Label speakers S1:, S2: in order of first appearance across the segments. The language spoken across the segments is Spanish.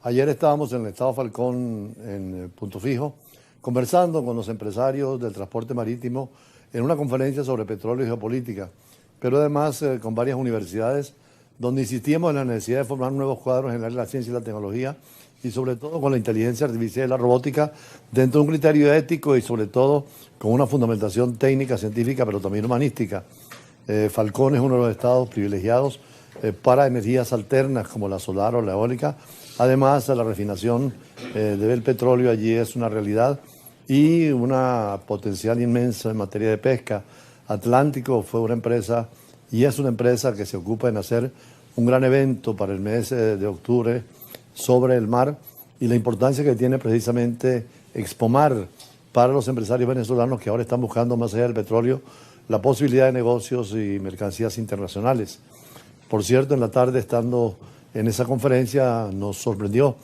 S1: Ayer estábamos en el Estado Falcón, en Punto Fijo, conversando con los empresarios del transporte marítimo en una conferencia sobre petróleo y geopolítica, pero además con varias universidades, donde insistíamos en la necesidad de formar nuevos cuadros en el área de la ciencia y la tecnología, y sobre todo con la inteligencia artificial y la robótica, dentro de un criterio ético y sobre todo con una fundamentación técnica, científica, pero también humanística. Falcón es uno de los estados privilegiados para energías alternas como la solar o la eólica. Además, la refinación del petróleo allí es una realidad y una potencial inmensa en materia de pesca. Atlántico fue una empresa y es una empresa que se ocupa en hacer un gran evento para el mes de octubre sobre el mar y la importancia que tiene precisamente Expomar para los empresarios venezolanos que ahora están buscando más allá del petróleo la posibilidad de negocios y mercancías internacionales. Por cierto, en la tarde, estando en esa conferencia, nos sorprendió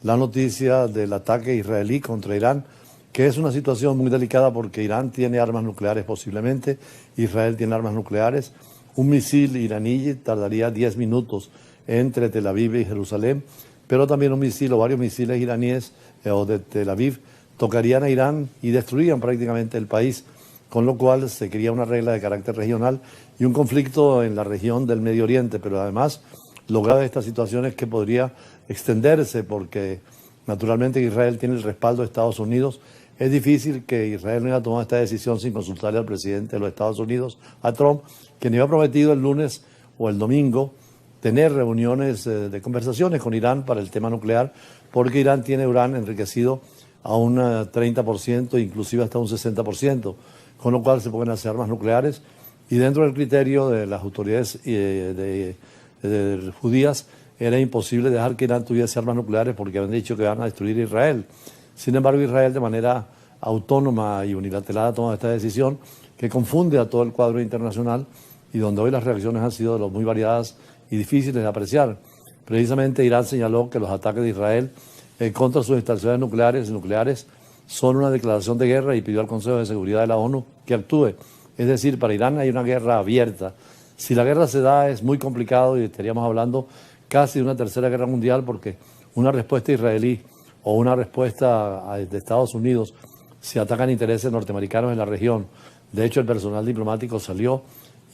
S1: la noticia del ataque israelí contra Irán, que es una situación muy delicada porque Irán tiene armas nucleares posiblemente, Israel tiene armas nucleares. Un misil iraní tardaría 10 minutos entre Tel Aviv y Jerusalén, pero también un misil o varios misiles iraníes o de Tel Aviv tocarían a Irán y destruirían prácticamente el país, con lo cual se crea una regla de carácter regional y un conflicto en la región del Medio Oriente, pero además lo grave de esta situación es que podría extenderse porque naturalmente Israel tiene el respaldo de Estados Unidos. Es difícil que Israel no haya tomado esta decisión sin consultarle al presidente de los Estados Unidos, a Trump, quien había prometido el lunes o el domingo tener reuniones de conversaciones con Irán para el tema nuclear, porque Irán tiene urano enriquecido a un 30%, inclusive hasta un 60%, con lo cual se pueden hacer armas nucleares y dentro del criterio de las autoridades judías era imposible dejar que Irán tuviese armas nucleares porque habían dicho que van a destruir Israel. Sin embargo, Israel de manera autónoma y unilateral ha tomado esta decisión que confunde a todo el cuadro internacional y donde hoy las reacciones han sido de los muy variadas y difíciles de apreciar. Precisamente Irán señaló que los ataques de Israel contra sus instalaciones nucleares son una declaración de guerra y pidió al Consejo de Seguridad de la ONU que actúe. Es decir, para Irán hay una guerra abierta. Si la guerra se da es muy complicado y estaríamos hablando casi de una tercera guerra mundial porque una respuesta israelí o una respuesta de Estados Unidos si atacan intereses norteamericanos en la región. De hecho, el personal diplomático salió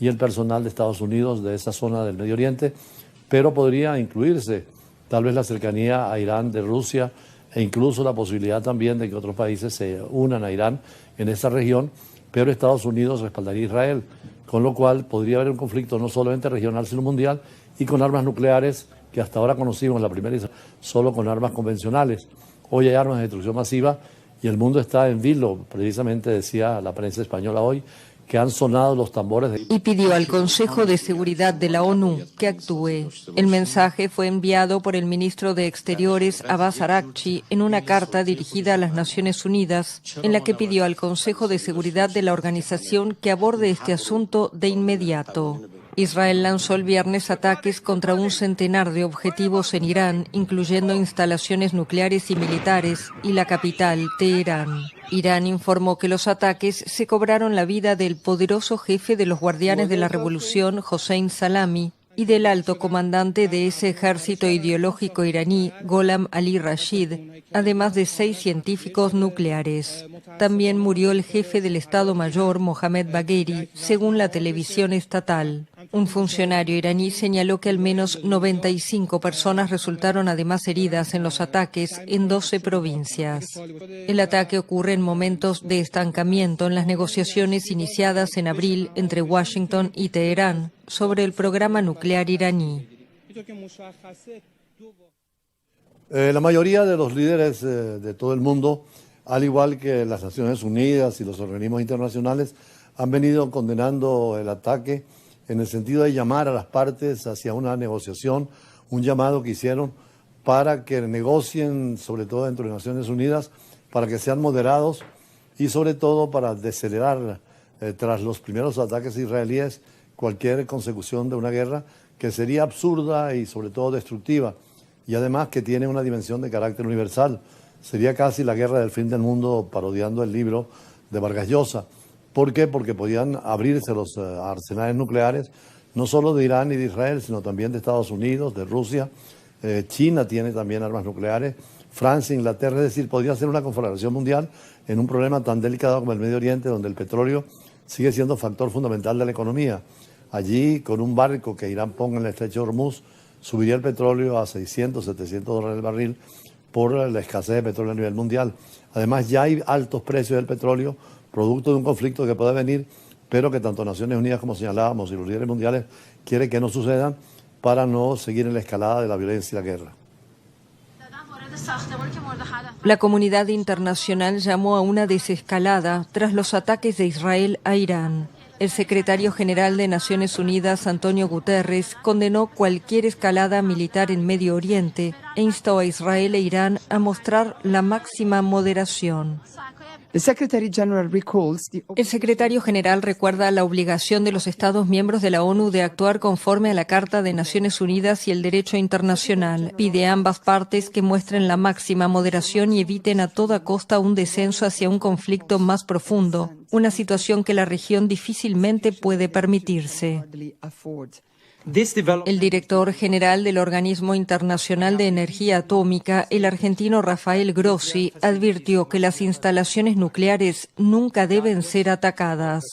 S1: y el personal de Estados Unidos de esa zona del Medio Oriente, pero podría incluirse tal vez la cercanía a Irán de Rusia e incluso la posibilidad también de que otros países se unan a Irán en esa región, pero Estados Unidos respaldaría a Israel, con lo cual podría haber un conflicto no solamente regional sino mundial y con armas nucleares que hasta ahora conocimos, la primera solo con armas convencionales. Hoy hay armas de destrucción masiva y el mundo está en vilo, precisamente decía la prensa española hoy, que han sonado los tambores.
S2: Y pidió al Consejo de Seguridad de la ONU que actúe. El mensaje fue enviado por el ministro de Exteriores, Abbas Araghchi, en una carta dirigida a las Naciones Unidas, en la que pidió al Consejo de Seguridad de la organización que aborde este asunto de inmediato. Israel lanzó el viernes ataques contra un centenar de objetivos en Irán, incluyendo instalaciones nucleares y militares, y la capital, Teherán. Irán informó que los ataques se cobraron la vida del poderoso jefe de los guardianes de la revolución, Hossein Salami, y del alto comandante de ese ejército ideológico iraní, Gholam Ali Rashid, además de 6 científicos nucleares. También murió el jefe del Estado Mayor, Mohammad Bagheri, según la televisión estatal. Un funcionario iraní señaló que al menos 95 personas resultaron además heridas en los ataques en 12 provincias. El ataque ocurre en momentos de estancamiento en las negociaciones iniciadas en abril entre Washington y Teherán sobre el programa nuclear iraní.
S1: La mayoría de los líderes de todo el mundo, al igual que las Naciones Unidas y los organismos internacionales, han venido condenando el ataque en el sentido de llamar a las partes hacia una negociación, un llamado que hicieron para que negocien, sobre todo dentro de las Naciones Unidas, para que sean moderados y sobre todo para decelerar tras los primeros ataques israelíes cualquier consecución de una guerra que sería absurda y sobre todo destructiva y además que tiene una dimensión de carácter universal. Sería casi la guerra del fin del mundo parodiando el libro de Vargas Llosa. ¿Por qué? Porque podían abrirse los arsenales nucleares no solo de Irán y de Israel, sino también de Estados Unidos, de Rusia, China tiene también armas nucleares, Francia, Inglaterra, es decir, podría ser una conflagración mundial en un problema tan delicado como el Medio Oriente, donde el petróleo sigue siendo factor fundamental de la economía. Allí, con un barco que Irán ponga en el estrecho de Hormuz, subiría el petróleo a 600, 700 dólares el barril por la escasez de petróleo a nivel mundial. Además, ya hay altos precios del petróleo, producto de un conflicto que puede venir, pero que tanto Naciones Unidas como señalábamos y los líderes mundiales quieren que no sucedan para no seguir en la escalada de la violencia y la guerra.
S2: La comunidad internacional llamó a una desescalada tras los ataques de Israel a Irán. El secretario general de Naciones Unidas, Antonio Guterres, condenó cualquier escalada militar en Medio Oriente e instó a Israel e Irán a mostrar la máxima moderación. El secretario general recuerda la obligación de los Estados miembros de la ONU de actuar conforme a la Carta de Naciones Unidas y el derecho internacional. Pide a ambas partes que muestren la máxima moderación y eviten a toda costa un descenso hacia un conflicto más profundo, una situación que la región difícilmente puede permitirse. El director general del Organismo Internacional de Energía Atómica, el argentino Rafael Grossi, advirtió que las instalaciones nucleares nunca deben ser atacadas.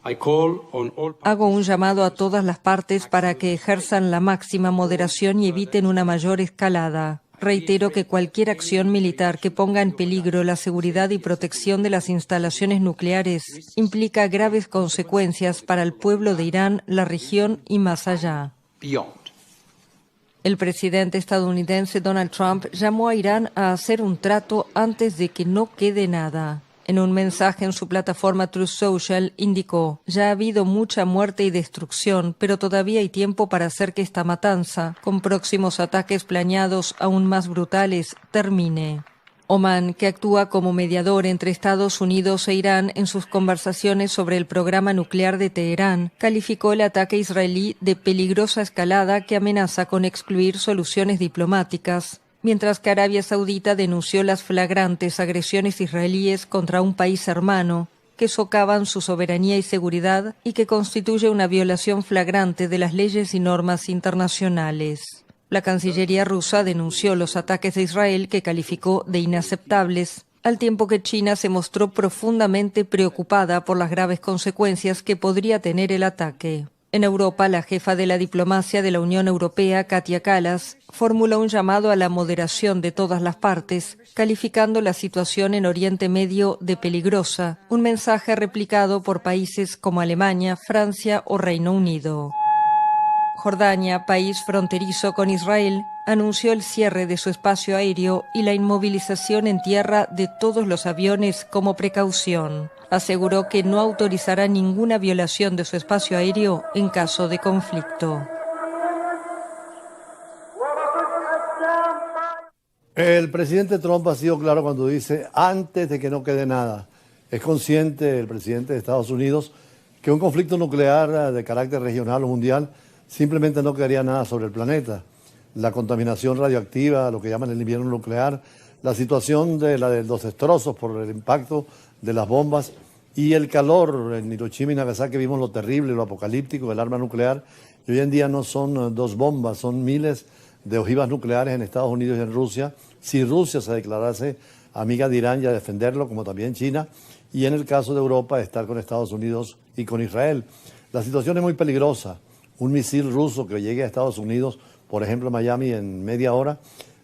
S2: Hago un llamado a todas las partes para que ejerzan la máxima moderación y eviten una mayor escalada. Reitero que cualquier acción militar que ponga en peligro la seguridad y protección de las instalaciones nucleares implica graves consecuencias para el pueblo de Irán, la región y más allá. El presidente estadounidense Donald Trump llamó a Irán a hacer un trato antes de que no quede nada. En un mensaje en su plataforma Truth Social indicó: ya ha habido mucha muerte y destrucción, pero todavía hay tiempo para hacer que esta matanza, con próximos ataques planeados aún más brutales, termine. Omán, que actúa como mediador entre Estados Unidos e Irán en sus conversaciones sobre el programa nuclear de Teherán, calificó el ataque israelí de peligrosa escalada que amenaza con excluir soluciones diplomáticas, mientras que Arabia Saudita denunció las flagrantes agresiones israelíes contra un país hermano, que socavan su soberanía y seguridad y que constituye una violación flagrante de las leyes y normas internacionales. La Cancillería rusa denunció los ataques de Israel, que calificó de inaceptables, al tiempo que China se mostró profundamente preocupada por las graves consecuencias que podría tener el ataque. En Europa, la jefa de la diplomacia de la Unión Europea, Kaja Kallas, formuló un llamado a la moderación de todas las partes, calificando la situación en Oriente Medio de peligrosa, un mensaje replicado por países como Alemania, Francia o Reino Unido. Jordania, país fronterizo con Israel, anunció el cierre de su espacio aéreo y la inmovilización en tierra de todos los aviones como precaución. Aseguró que no autorizará ninguna violación de su espacio aéreo en caso de conflicto.
S1: El presidente Trump ha sido claro cuando dice antes de que no quede nada. Es consciente el presidente de Estados Unidos que un conflicto nuclear de carácter regional o mundial simplemente no quedaría nada sobre el planeta. La contaminación radioactiva, lo que llaman el invierno nuclear, la situación de los destrozos por el impacto de las bombas y el calor. En Hiroshima y Nagasaki vimos lo terrible, lo apocalíptico del arma nuclear. Y hoy en día no son dos bombas, son miles de ojivas nucleares en Estados Unidos y en Rusia. Si Rusia se declarase amiga de Irán y a defenderlo, como también China, y en el caso de Europa, estar con Estados Unidos y con Israel. La situación es muy peligrosa. Un misil ruso que llegue a Estados Unidos, por ejemplo, Miami, en media hora,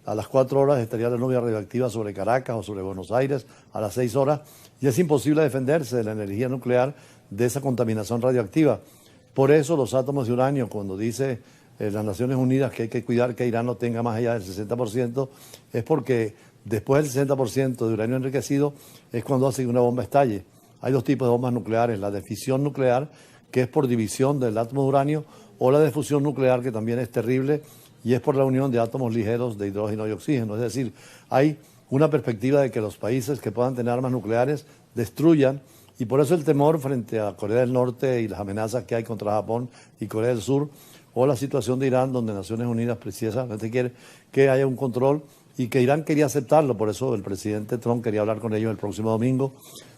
S1: a las 4 horas estaría la nube radioactiva sobre Caracas o sobre Buenos Aires, a las 6 horas, y es imposible defenderse de la energía nuclear de esa contaminación radioactiva. Por eso los átomos de uranio, cuando dice las Naciones Unidas que hay que cuidar que Irán no tenga más allá del 60%, es porque después del 60% de uranio enriquecido es cuando hace que una bomba estalle. Hay dos tipos de bombas nucleares, la de fisión nuclear, que es por división del átomo de uranio, o la de fusión nuclear, que también es terrible, y es por la unión de átomos ligeros de hidrógeno y oxígeno. Es decir, hay una perspectiva de que los países que puedan tener armas nucleares destruyan, y por eso el temor frente a Corea del Norte y las amenazas que hay contra Japón y Corea del Sur, o la situación de Irán, donde Naciones Unidas precisamente quiere que haya un control, y que Irán quería aceptarlo. Por eso el presidente Trump quería hablar con ellos el próximo domingo.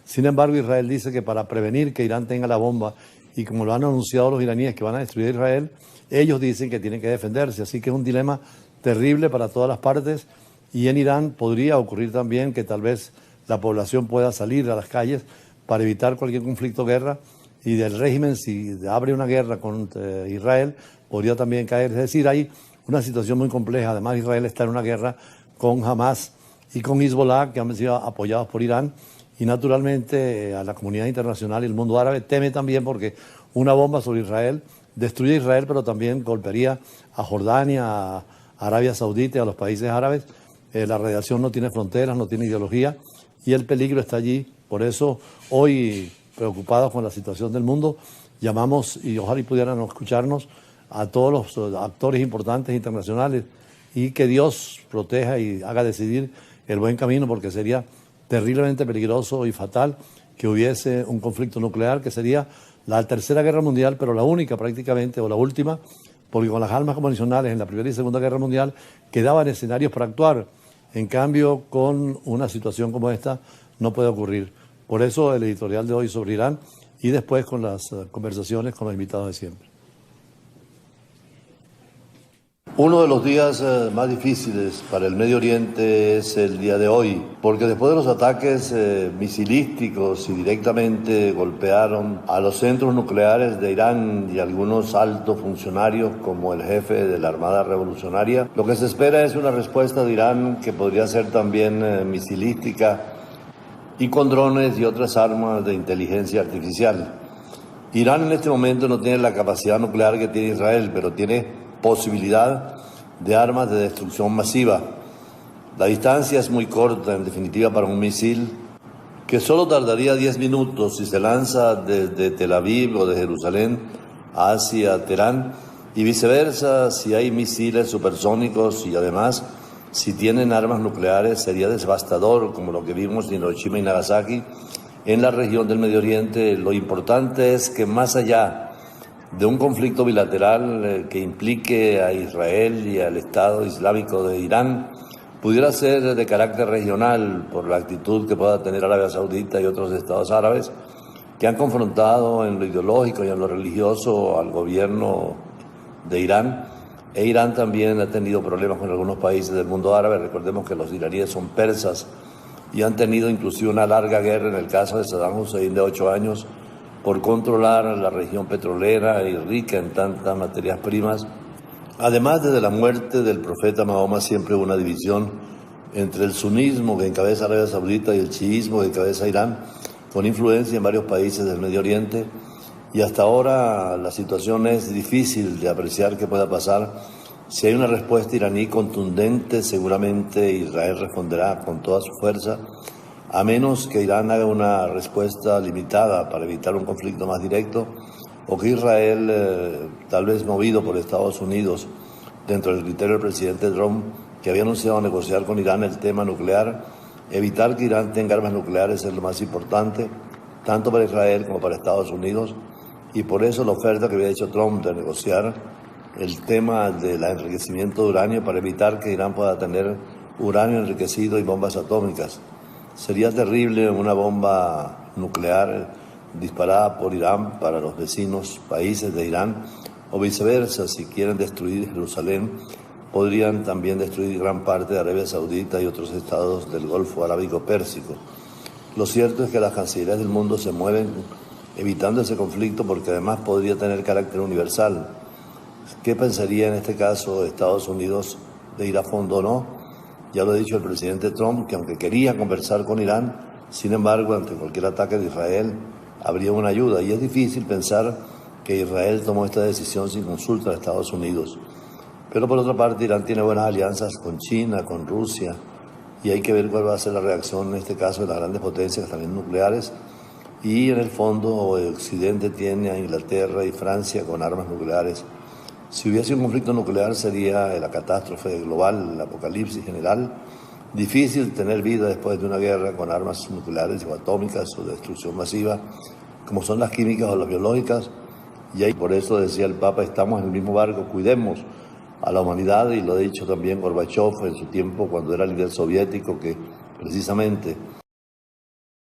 S1: Sin embargo, Israel dice que para prevenir que Irán tenga la bomba, y como lo han anunciado los iraníes que van a destruir Israel, ellos dicen que tienen que defenderse. Así que es un dilema terrible para todas las partes, y en Irán podría ocurrir también que tal vez la población pueda salir a las calles para evitar cualquier conflicto o guerra, y del régimen, si abre una guerra contra Israel, podría también caer. Es decir, hay una situación muy compleja. Además, Israel está en una guerra con Hamas y con Hezbollah, que han sido apoyados por Irán, y naturalmente a la comunidad internacional y el mundo árabe teme también porque una bomba sobre Israel destruye a Israel, pero también golpearía a Jordania, a Arabia Saudita y a los países árabes. La radiación no tiene fronteras, no tiene ideología, y el peligro está allí. Por eso, hoy, preocupados con la situación del mundo, llamamos, y ojalá pudieran escucharnos, a todos los actores importantes internacionales, y que Dios proteja y haga decidir el buen camino, porque sería terriblemente peligroso y fatal que hubiese un conflicto nuclear, que sería la tercera guerra mundial, pero la única prácticamente, o la última, porque con las armas convencionales en la Primera y Segunda Guerra Mundial quedaban escenarios para actuar. En cambio, con una situación como esta no puede ocurrir. Por eso el editorial de hoy sobre Irán, y después con las conversaciones con los invitados de siempre. Uno de los días más difíciles para el Medio Oriente es el día de hoy, porque después de los ataques misilísticos y directamente golpearon a los centros nucleares de Irán y algunos altos funcionarios como el jefe de la Armada Revolucionaria, lo que se espera es una respuesta de Irán que podría ser también misilística y con drones y otras armas de inteligencia artificial. Irán en este momento no tiene la capacidad nuclear que tiene Israel, pero tiene posibilidad de armas de destrucción masiva. La distancia es muy corta, en definitiva, para un misil que solo tardaría 10 minutos si se lanza desde Tel Aviv o de Jerusalén hacia Teherán, y viceversa si hay misiles supersónicos, y además si tienen armas nucleares sería devastador, como lo que vimos en Hiroshima y Nagasaki en la región del Medio Oriente. Lo importante es que más allá de un conflicto bilateral que implique a Israel y al Estado Islámico de Irán, pudiera ser de carácter regional por la actitud que pueda tener Arabia Saudita y otros estados árabes que han confrontado en lo ideológico y en lo religioso al gobierno de Irán. E Irán también ha tenido problemas con algunos países del mundo árabe. Recordemos que los iraníes son persas y han tenido inclusive una larga guerra, en el caso de Saddam Hussein, de 8 años, por controlar la región petrolera y rica en tantas materias primas. Además, desde la muerte del profeta Mahoma siempre hubo una división entre el sunismo que encabeza Arabia Saudita y el chiismo que encabeza Irán, con influencia en varios países del Medio Oriente, y hasta ahora la situación es difícil de apreciar qué pueda pasar. Si hay una respuesta iraní contundente, seguramente Israel responderá con toda su fuerza, a menos que Irán haga una respuesta limitada para evitar un conflicto más directo, o que Israel, tal vez movido por Estados Unidos, dentro del criterio del presidente Trump, que había anunciado negociar con Irán el tema nuclear, evitar que Irán tenga armas nucleares es lo más importante, tanto para Israel como para Estados Unidos, y por eso la oferta que había hecho Trump de negociar el tema del enriquecimiento de uranio para evitar que Irán pueda tener uranio enriquecido y bombas atómicas. Sería terrible una bomba nuclear disparada por Irán para los vecinos países de Irán, o viceversa, si quieren destruir Jerusalén, podrían también destruir gran parte de Arabia Saudita y otros estados del Golfo Arábigo-Pérsico. Lo cierto es que las cancillerías del mundo se mueven evitando ese conflicto, porque además podría tener carácter universal. ¿Qué pensaría en este caso Estados Unidos de ir a fondo o no? Ya lo ha dicho el presidente Trump, que aunque quería conversar con Irán, sin embargo, ante cualquier ataque de Israel, habría una ayuda. Y es difícil pensar que Israel tomó esta decisión sin consulta a Estados Unidos. Pero por otra parte, Irán tiene buenas alianzas con China, con Rusia, y hay que ver cuál va a ser la reacción en este caso de las grandes potencias, también nucleares. Y en el fondo, el Occidente tiene a Inglaterra y Francia con armas nucleares. Si hubiese un conflicto nuclear sería la catástrofe global, el apocalipsis general. Difícil tener vida después de una guerra con armas nucleares o atómicas o de destrucción masiva, como son las químicas o las biológicas. Y ahí por eso decía el Papa, estamos en el mismo barco, cuidemos a la humanidad, y lo ha dicho también Gorbachev en su tiempo cuando era líder soviético, que precisamente